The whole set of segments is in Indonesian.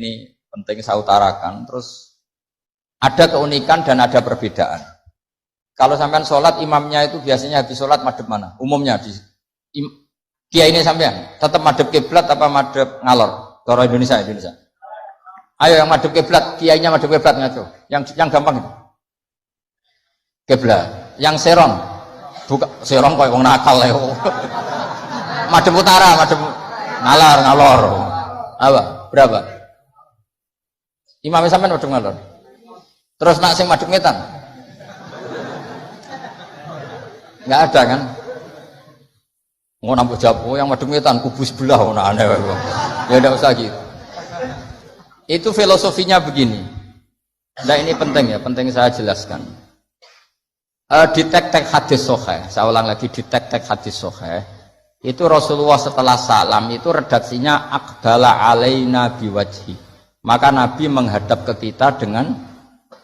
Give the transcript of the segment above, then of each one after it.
ini penting saya utarakan. Terus ada keunikan dan ada perbedaan. Kalau sampean sholat imamnya itu biasanya habis sholat madhep mana? Umumnya di kiai ini sampean tetap madhep kiblat apa madhep ngalor? Cara Indonesia. Ayo yang madhep kiblat, kiainya madhep kiblat ngaco. Yang gampang itu. Kiblat. Yang serong. Buka serong koyo wong nakal ya. Madhep utara, madhep ngalor. Apa? Berapa? Imam sampean madhep ngalor. Terus nak sing madhep ngetan. Enggak ada kan? Mau nambah jawab, yang madhep ngetan kubus belah ngono aneh. Ya enggak usah gitu. Itu filosofinya begini. Nah ini penting ya, penting saya jelaskan. Di tek-tek hadis sahih, saya ulang lagi di tek-tek hadis sahih, itu Rasulullah setelah salam itu redaksinya aqbala alaina biwajhi. Maka Nabi menghadap ke kita dengan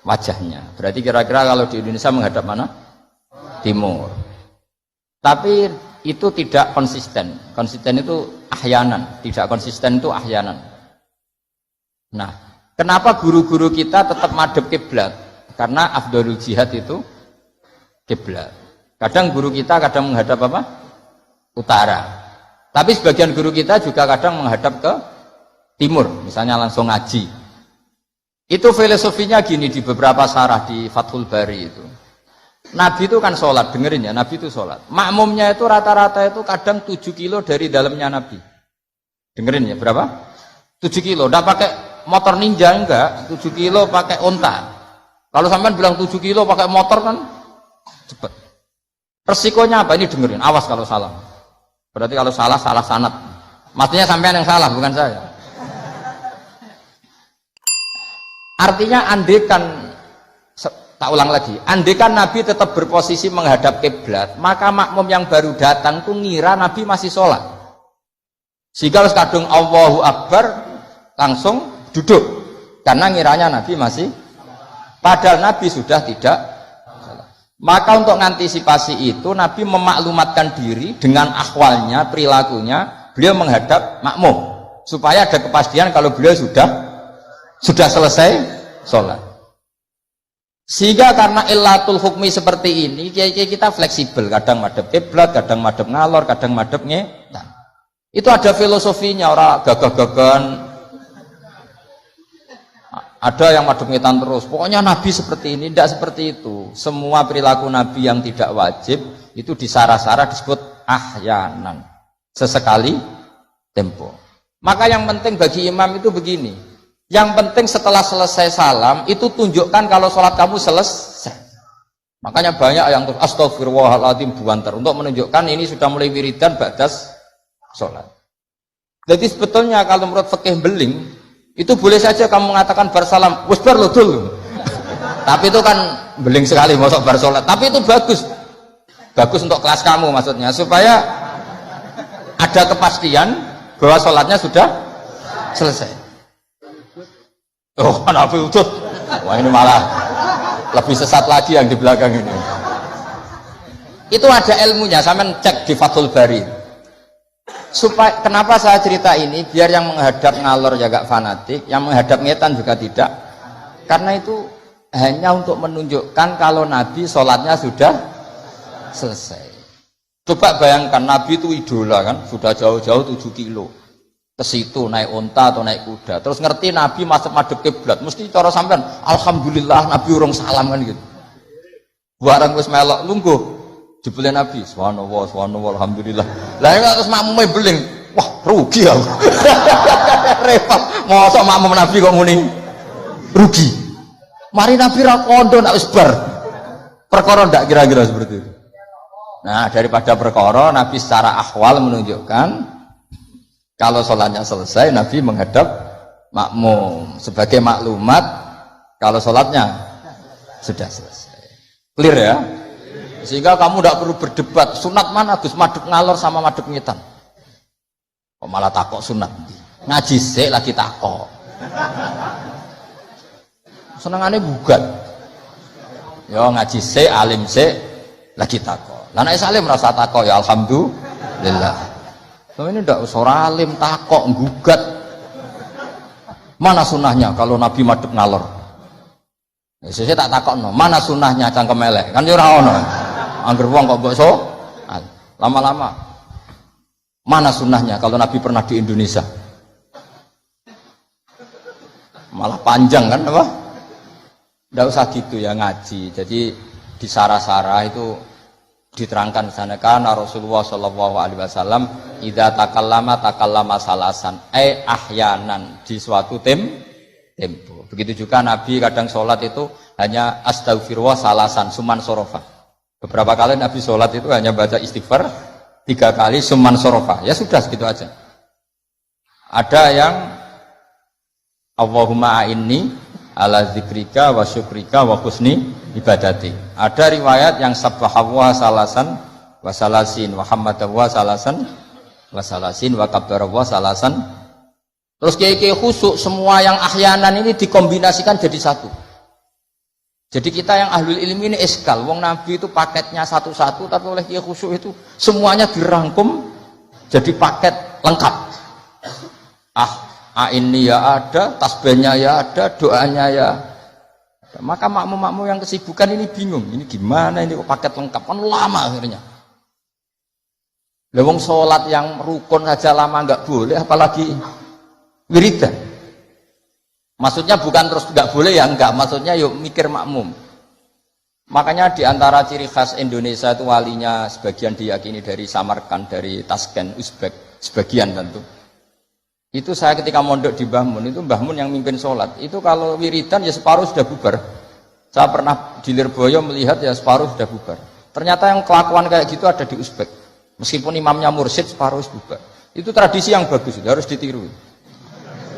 wajahnya. Berarti kira-kira kalau di Indonesia menghadap mana? Timur. Tapi itu tidak konsisten. Konsisten itu ahyanan, tidak konsisten itu ahyanan. Nah, kenapa guru-guru kita tetap madhep kiblat? Karena afdhalul jihad itu kiblat. Kadang guru kita kadang menghadap apa? Utara. Tapi sebagian guru kita juga kadang menghadap ke timur, misalnya langsung ngaji. Itu filosofinya gini di beberapa syarah di Fathul Bari itu. Nabi itu kan sholat, dengerin ya, Nabi itu sholat. Makmumnya itu rata-rata itu kadang 7 kilo dari dalamnya Nabi. Dengerin ya, berapa? 7 kilo, udah pakai motor ninja enggak, 7 kilo pakai onta. Kalau sampean bilang 7 kilo pakai motor kan cepat. Resikonya apa? Ini dengerin, awas kalau salah. Berarti kalau salah sanad. Maksudnya sampean yang salah, bukan saya. Artinya andekan, tak ulang lagi, andekan Nabi tetap berposisi menghadap kiblat, maka makmum yang baru datang tuh ngira Nabi masih sholat. Sehingga harus kadung Allahu Akbar langsung duduk, karena ngiranya Nabi masih, padahal Nabi sudah tidak. Maka untuk mengantisipasi itu Nabi memaklumatkan diri dengan akhwalnya, perilakunya, beliau menghadap makmum supaya ada kepastian kalau beliau sudah selesai sholat. Sehingga karena illatul hukmi seperti ini, kita fleksibel, kadang madhep kiblat, kadang madhep ngalor, kadang madhep ngetan. Itu ada filosofinya, orang gagah-gagahan. Ada yang madhep ngetan terus, pokoknya Nabi seperti ini, tidak seperti itu. Semua perilaku Nabi yang tidak wajib itu disara-sara disebut ahyanan, sesekali tempo. Maka yang penting bagi imam itu begini, yang penting setelah selesai salam itu tunjukkan kalau sholat kamu selesai. Makanya banyak yang terus astagfirullahaladzim buantar untuk menunjukkan ini sudah mulai wiridan ba'das sholat. Jadi sebetulnya kalau menurut fikih beling itu boleh saja kamu mengatakan bersalam, wis bar lo dulu. Tapi itu kan beling sekali masuk bar sholat. Tapi itu bagus untuk kelas kamu maksudnya, supaya ada kepastian bahwa sholatnya sudah selesai. Oh, Nabi utut. Wah ini malah lebih sesat lagi yang di belakang ini. Itu ada ilmunya, sampean cek di Fathul Bari. Supaya kenapa saya cerita ini, biar yang menghadap ngalor ya gak fanatik, yang menghadap ngetan juga tidak, karena itu hanya untuk menunjukkan kalau Nabi sholatnya sudah selesai. Coba bayangkan Nabi itu idola kan, sudah jauh-jauh 7 kilo ke situ naik unta atau naik kuda, terus ngerti Nabi masuk madhep kiblat, mesti cara sampean alhamdulillah Nabi urung salam kan gitu. Barang wis melok lungguh jebule Nabi, subhanallah, alhamdulillah. Lah nek terus makmume beling, wah rugi aku. Repot, mosok makmum Nabi kok muni rugi. Mari Nabi ra kondo nak wis bar. Perkara ndak kira-kira seperti itu. Nah, daripada perkara Nabi secara akhwal menunjukkan kalau sholatnya selesai Nabi menghadap makmum sebagai maklumat kalau sholatnya sudah selesai. Clear ya? Sehingga kamu tidak perlu berdebat sunat mana Gus, madhep ngalor sama madhep ngetan. Kok malah takok sunat, ngaji sik lagi takok, senengane bugat ya ngaji sik alim sik lagi takok. Lah nek salim rasa takok ya alhamdulillah. So ini ndak usah alim takok gugat Mana sunnahnya kalau Nabi madhep ngalor? Ya, saya tak takokno, mana sunnahnya cangkem elek? Kan ora ono. Angger wong kok mbok lama-lama. Mana sunnahnya kalau Nabi pernah di Indonesia? Malah panjang kan apa? Nggak usah gitu ya ngaji. Jadi di sarah-sarah itu diterangkan sana kan Rasulullah Shallallahu Alaihi Wasallam idza takallama salasan ahyanan di suatu tempo. Begitu juga Nabi kadang sholat itu hanya astaghfirullah salasan suman sorofa. Beberapa kali Nabi sholat itu hanya baca istighfar 3 kali suman sorofa. Ya sudah segitu aja. Ada yang Allahumma a'inni ala zikrika wa syukrika wa husni ibadati. Ada riwayat yang sabbahawa salasan wa salasin wa hamadawa salasan wa salasin wa kabbarawa salasan. Terus kiai-kiai khusuk semua yang ahyanan ini dikombinasikan jadi satu. Jadi kita yang ahlul ilmi ini eskal. Wong Nabi itu paketnya satu-satu, tapi oleh kiai khusuk itu semuanya dirangkum jadi paket lengkap. Ini ya ada, tasbihnya ya ada, doanya ya ada. Maka makmum-makmum yang kesibukan ini bingung, ini gimana ini kok paket lengkap, kan lama akhirnya. Lewong sholat yang rukun saja lama nggak boleh, apalagi wiridan. Maksudnya bukan terus nggak boleh ya enggak, maksudnya yuk mikir makmum. Makanya diantara ciri khas Indonesia itu walinya sebagian diyakini dari Samarkand, dari Tashkent, Uzbek, sebagian tentu. Itu saya ketika mondok di Mbah Mun, itu Mbah Mun yang mimpin sholat. Itu kalau wiridan ya separuh sudah bubar. Saya pernah di Lirboyo melihat ya separuh sudah bubar. Ternyata yang kelakuan kayak gitu ada di Uzbek. Meskipun imamnya mursyid separuh bubar. Itu tradisi yang bagus, itu harus ditiru.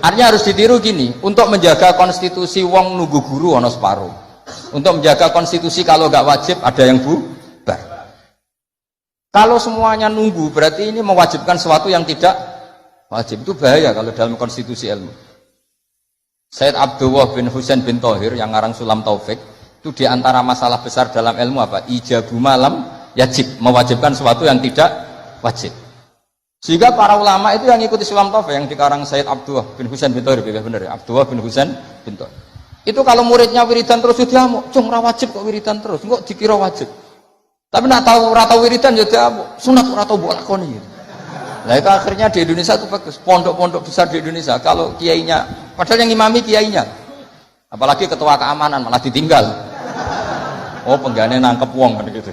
Artinya harus ditiru gini, untuk menjaga konstitusi wong nunggu guru ono separuh. Untuk menjaga konstitusi kalau nggak wajib ada yang bubar. Kalau semuanya nunggu berarti ini mewajibkan sesuatu yang tidak wajib. Itu bahaya kalau dalam konstitusi ilmu. Sayyid Abdullah bin Husain bin Thohir yang ngarang Sulam Taufik itu diantara masalah besar dalam ilmu apa? Ijabu malam yajib, mewajibkan sesuatu yang tidak wajib. Sehingga para ulama itu yang ikuti Sulam Taufik yang dikarang Sayyid Abdullah bin Husain bin Thohir, benar ya, Abdullah bin Husain bin Thohir. Itu kalau muridnya wiridan terus dia mau, cung ora wajib kok wiridan terus, kok dikira wajib. Tapi nak tahu ora tahu wiridan ya dia sunat ora tahu mbok lakoni. Nah itu akhirnya di Indonesia itu bagus, pondok-pondok besar di Indonesia kalau kiainya, padahal yang imami kiainya, apalagi ketua keamanan malah ditinggal. Oh penggane nangkep wong kan gitu.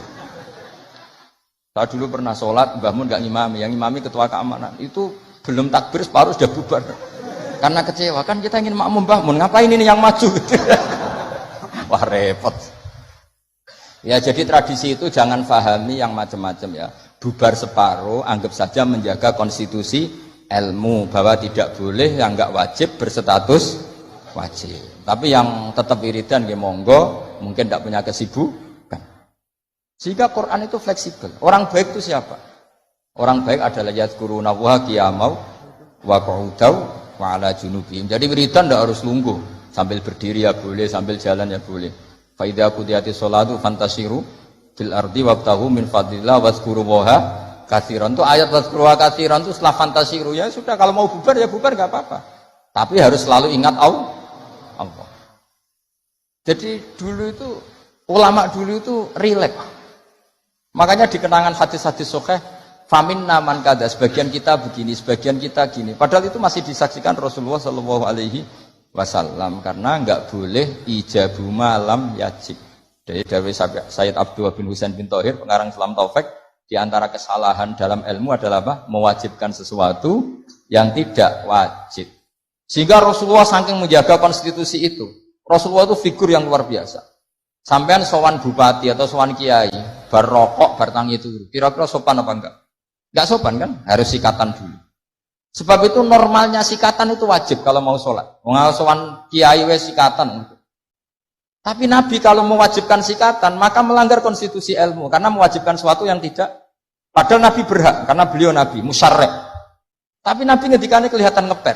Saya dulu pernah sholat, Mbah Mun nggak ngimami, yang ngimami ketua keamanan itu belum takbir separuh sudah bubar. Karena kecewa kan kita ingin makmum Mbah Mun, ngapain ini yang maju? Wah repot. Ya jadi tradisi itu jangan pahami yang macam-macam ya. Bubar separuh, anggap saja menjaga konstitusi ilmu bahwa tidak boleh yang nggak wajib berstatus wajib. Tapi yang tetap wiridan ya monggo, mungkin tidak punya kesibukan. Sehingga Quran itu fleksibel. Orang baik itu siapa? Orang baik adalah yadhkuruna wa qiyamau wa qu'udaw wa ala junubihim. Jadi wiridan tidak harus lungguh, sambil berdiri ya boleh, sambil jalan ya boleh. Fa idza qudiyatis sholatu fantasiru fil ardi wabtahu min fadlillah wazkurullaha katsiran. Itu ayat wazkurullaha katsiran itu setelah fantasiru ya sudah, kalau mau bubar ya bubar enggak apa-apa. Tapi harus selalu ingat Allah. Jadi dulu itu ulama dulu itu rileks. Makanya di kenangan hadis-hadis sahih faminna man kada, sebagian kita begini, sebagian kita gini. Padahal itu masih disaksikan Rasulullah Shallallahu Alaihi Wasallam karena enggak boleh ijabu malam yajib. Dari Sayyid Abdullah bin Husain bin Thohir, pengarang Sulam Taufik, di antara kesalahan dalam ilmu adalah apa? Mewajibkan sesuatu yang tidak wajib. Sehingga Rasulullah saking menjaga konstitusi itu, Rasulullah itu figur yang luar biasa. Sampean sowan bupati atau sowan kiai, bar rokok, bar tangi itu, kira-kira sopan apa enggak? Enggak sopan kan? Harus sikatan dulu. Sebab itu normalnya sikatan itu wajib kalau mau sholat. Mau sowan kiai wes sikatan. Tapi Nabi kalau mewajibkan sikatan, maka melanggar konstitusi ilmu. Karena mewajibkan sesuatu yang tidak. Padahal Nabi berhak, karena beliau Nabi, musyarrek. Tapi Nabi ngedikannya kelihatan ngeper.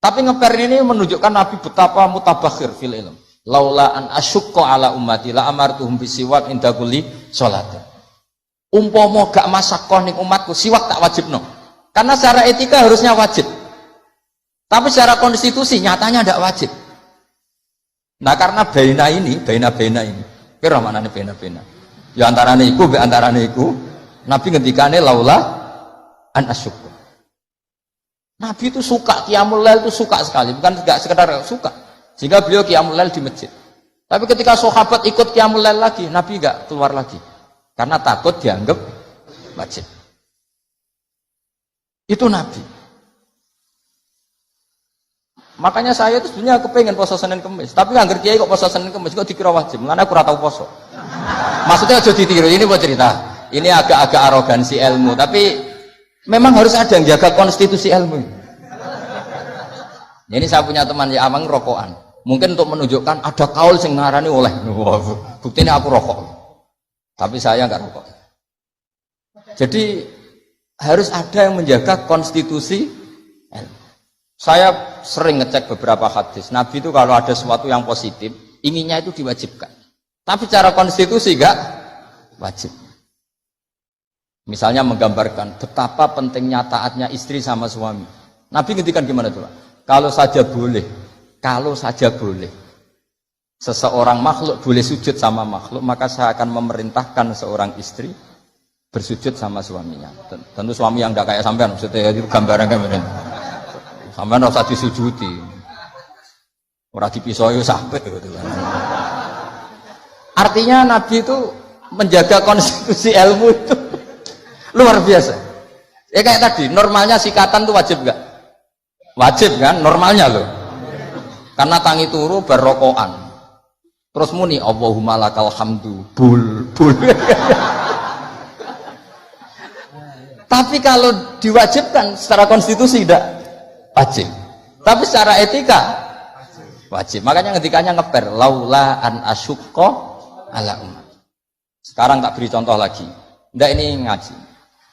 Tapi ngeper ini menunjukkan Nabi betapa mutabakhir fil ilm. Laula an asyukko ala ummati la amartuhum bisiwak inda kulli sholatin. Umpama gak masakoh ning umatku, siwak tak wajibno. Karena secara etika harusnya wajib. Tapi secara konstitusi nyatanya tidak wajib. Nah karena bena ini, kira mana nih bena? Ya antarane iku, Nabi ngendikane laula an asyukur. Nabi itu suka qiyamul lail, itu suka sekali, bukan enggak sekedar suka. Sehingga beliau qiyamul lail di masjid. Tapi ketika sahabat ikut qiyamul lail lagi, Nabi enggak keluar lagi. Karena takut dianggap wajib. Itu Nabi. Makanya saya itu sebenarnya kepengen poso Senin Kemis, tapi nggak ngerti kok poso Senin Kemis kok dikira wajib. Karena aku tahu poso. Maksudnya aja ditiru. Ini buat cerita. Ini agak-agak arogansi ilmu, tapi memang harus ada yang jaga konstitusi ilmu. Ini saya punya teman ya amang rokokan. Mungkin untuk menunjukkan ada kaul sing ngarani oleh. Buktinya aku rokok. Tapi saya nggak rokok. Jadi harus ada yang menjaga konstitusi ilmu. Saya sering ngecek beberapa hadis. Nabi itu kalau ada sesuatu yang positif, inginnya itu diwajibkan. Tapi secara konstitusi enggak wajib. Misalnya menggambarkan betapa pentingnya taatnya istri sama suami. Nabi ngendikan gimana tuh? Kalau saja boleh. Seseorang makhluk boleh sujud sama makhluk, maka saya akan memerintahkan seorang istri bersujud sama suaminya. Tentu suami yang enggak kayak sampean, maksudnya itu gambaran gambaran. Sampeyan ora usah disujudi. Ora dipisoi sampai gitu kan. Artinya Nabi itu menjaga konstitusi ilmu itu luar biasa. Ya kayak tadi, normalnya sikatan itu wajib enggak? Wajib kan normalnya loh. Karena tangi turu berrokokan. Terus muni Allahumma lakal hamdu bul. Tapi kalau diwajibkan secara konstitusi tidak wajib, tapi secara etika wajib. Makanya ngendikanya ngeper laula an asyukko ala umat. Sekarang tak beri contoh lagi. Ndak ini ngaji.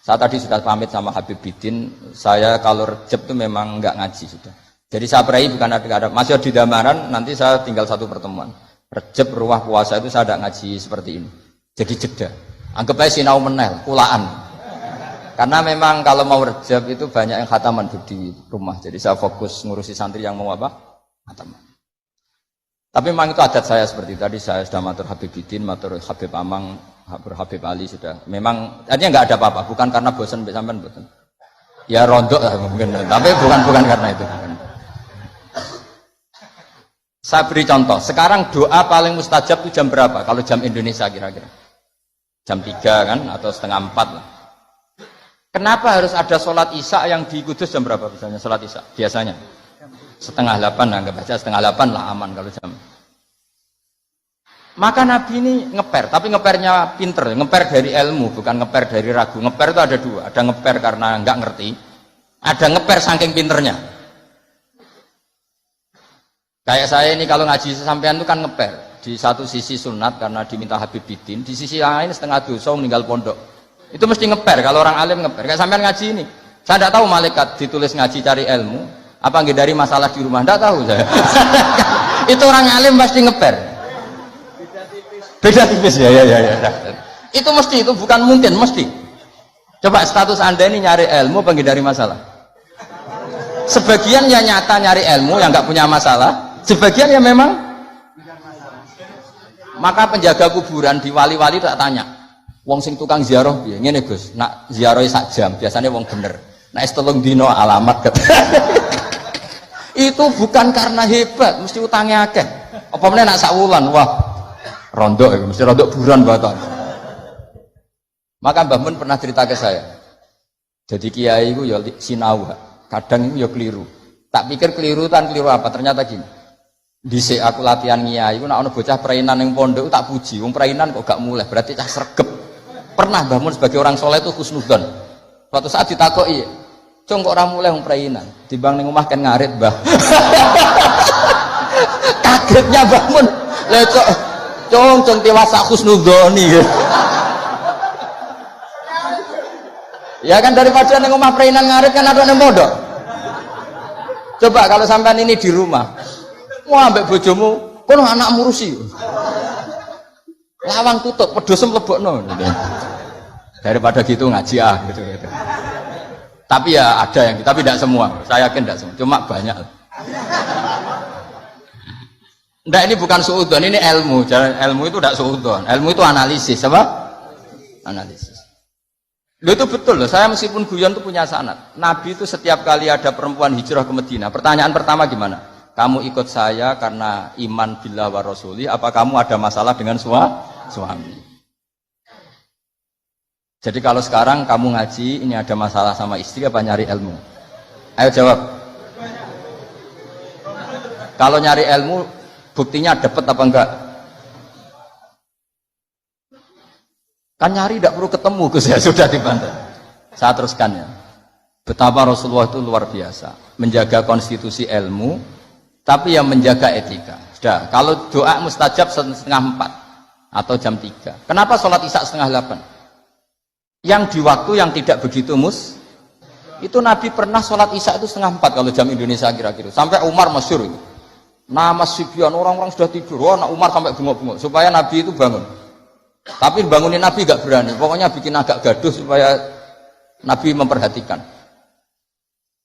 Saya tadi sudah pamit sama Habib Bidin. Saya kalau Rejab itu memang nggak ngaji sudah. Jadi saya berai bukan ada masih di Damaran. Nanti saya tinggal satu pertemuan. Rejab ruah puasa itu saya tidak ngaji seperti ini. Jadi jeda. Anggap aja sinau menel, kulaan. Karena memang kalau mau Rejab itu banyak yang khataman di rumah. Jadi saya fokus ngurusi santri yang mau apa? Khataman. Tapi memang itu adat saya seperti tadi. Saya sudah matur Habib Bidin, matur Habib Amang, Habib Ali sudah. Memang artinya nggak ada apa-apa. Bukan karena bosan sampean bosan. Ya rondok lah mungkin. Tapi bukan karena itu. Saya beri contoh. Sekarang doa paling mustajab itu jam berapa? Kalau jam Indonesia kira-kira. Jam 3 kan? Atau setengah 4 lah. Kenapa harus ada sholat isya yang di Kudus jam berapa misalnya sholat isya? Biasanya setengah 8, anggap baca setengah 8 lah aman kalau jam. Maka Nabi ini ngeper, tapi ngepernya pinter, ngeper dari ilmu, bukan ngeper dari ragu. Ngeper itu ada dua, ada ngeper karena nggak ngerti, ada ngeper saking pinternya. Kayak saya ini kalau ngaji sesampean itu kan ngeper. Di satu sisi sunat karena diminta Habib Bidin, di sisi lain setengah dosa meninggal pondok. Itu mesti ngeper, kalau orang alim ngeper. Kayak sampean ngaji ini, saya tidak tahu malaikat ditulis ngaji cari ilmu, apa nggak dari masalah di rumah, tidak tahu saya. Itu orang alim pasti ngeper. Beda tipis ya. Itu mesti, itu bukan mungkin, mesti. Coba status anda ini nyari ilmu, apa nggak dari masalah? Sebagian ya nyata nyari ilmu yang nggak punya masalah, sebagian ya memang. Maka penjaga kuburan di wali-wali tak tanya. Wong sing tukang ziarah piye? Ngene Gus, nak ziarah sak jam, biasanya wong bener. Nek es telung dino alamat. Itu bukan karena hebat, mesti utangnya akeh. Apa meneh nak sak wulan, wah. Rondok mesti rondok buran baton. Maka Mbah Mun pernah cerita ke saya. Jadi kiai iku ya sinau, kadang iku ya keliru. Tak pikir keliru apa? Ternyata gini. Dhisik aku latihan kiai iku nek ana bocah prainan ning pondok tak puji. Wong prainan kok gak mulai, berarti cah sregep. Pernah Mbah Mun sebagai orang soleh itu husnudzon. Suatu saat ditakoki, "Cung kok ora mulai wong prainan? Timbang ning omah kan ngarit, Mbah." Kagetnya Mbah Mun. Lah cung tiwasa husnudzoni. Ya kan daripada ning omah prainan ngarit kan ada ning pondok. Coba kalau sampean ini di rumah. Wah, ambek bojomu, kono anak murusi. Lawang tutup, pedus mlebokno. Daripada gitu ngaji gitu. Tapi ya ada yang, tapi tidak semua. Saya yakin tidak semua, cuma banyak. Enggak, ini bukan suudzon, ini ilmu. Ilmu itu tidak suudzon. Ilmu itu analisis, apa? Analisis. Loh, itu betul loh. Saya meskipun guyon itu punya sanad. Nabi itu setiap kali ada perempuan hijrah ke Madinah, pertanyaan pertama gimana? Kamu ikut saya karena iman billah wa rasuli, apa kamu ada masalah dengan suami? Jadi kalau sekarang kamu ngaji, ini ada masalah sama istri apa nyari ilmu? Ayo jawab. Kalau nyari ilmu, buktinya dapat apa enggak? Kan nyari tidak perlu ketemu, Gus, ya sudah dibantu. Saya teruskan ya. Betapa Rasulullah itu luar biasa, menjaga konstitusi ilmu, tapi yang menjaga etika. Sudah, kalau doa mustajab 3:30 atau jam 3. Kenapa sholat isya 7:30? Yang di waktu yang tidak begitu itu Nabi pernah sholat isya itu 3:30 kalau jam Indonesia kira-kira. Sampai Umar masyhur itu. Nama Sibyan, orang-orang sudah tidur. Nah Umar sampai bengok-bengok supaya Nabi itu bangun. Tapi bangunin Nabi gak berani. Pokoknya bikin agak gaduh supaya Nabi memperhatikan.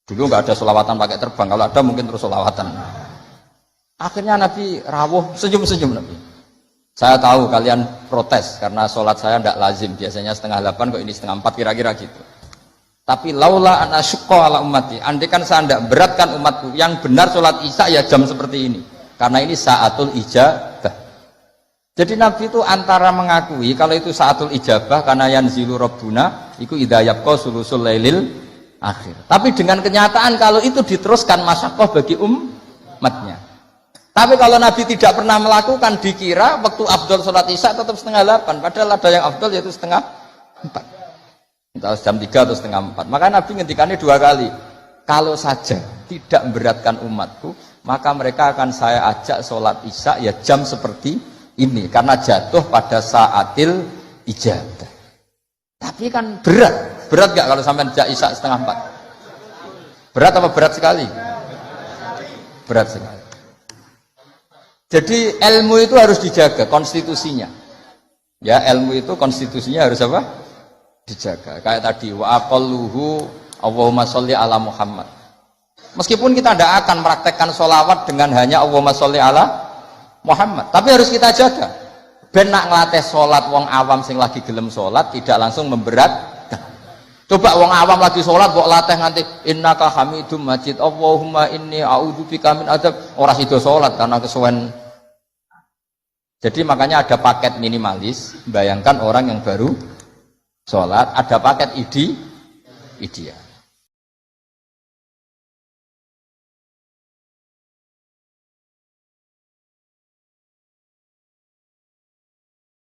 Dulu gak ada sholawatan pakai terbang. Kalau ada mungkin terus sholawatan. Akhirnya Nabi rawuh, senyum-senyum Nabi. Saya tahu kalian protes karena sholat saya tidak lazim. Biasanya 7:30 kok ini 3:30 kira-kira gitu. Tapi laula ana syukka ala ummati. Andaikan saya tidak beratkan umatku, yang benar sholat isya ya jam seperti ini. Karena ini saatul ijabah. Jadi Nabi itu antara mengakui kalau itu saatul ijabah karena yanzilu rabbuna iku idza yabqa sulusul lailil akhir. Tapi dengan kenyataan kalau itu diteruskan masyaqqah bagi umatnya. Tapi kalau Nabi tidak pernah melakukan, dikira waktu afdal sholat isya tetap 7:30. Padahal ada yang afdal yaitu 3:30. Entah jam 3 atau 3:30. Maka Nabi ngendikannya 2 kali. Kalau saja tidak memberatkan umatku, maka mereka akan saya ajak sholat isya ya jam seperti ini karena jatuh pada saatil ijabah. Tapi kan berat gak kalau sampai jam isya 3:30? Berat apa berat sekali? Berat sekali. Jadi ilmu itu harus dijaga konstitusinya. Ya, ilmu itu konstitusinya harus apa? Dijaga. Kayak tadi wa aqalluhu Allahumma sholli ala Muhammad. Meskipun kita tidak akan meraktekkan sholawat dengan hanya Allahumma sholli ala Muhammad, tapi harus kita jaga. Ben nak ngelatih sholat wong awam sing lagi gelem sholat tidak langsung memberatkan. Coba wong awam lagi sholat kok latih nganti innaka hamidum majid Allahumma inni a'udzubika min adzab, ora sida sholat karena kesuwen. Jadi makanya ada paket minimalis. Bayangkan orang yang baru sholat, ada paket ideal.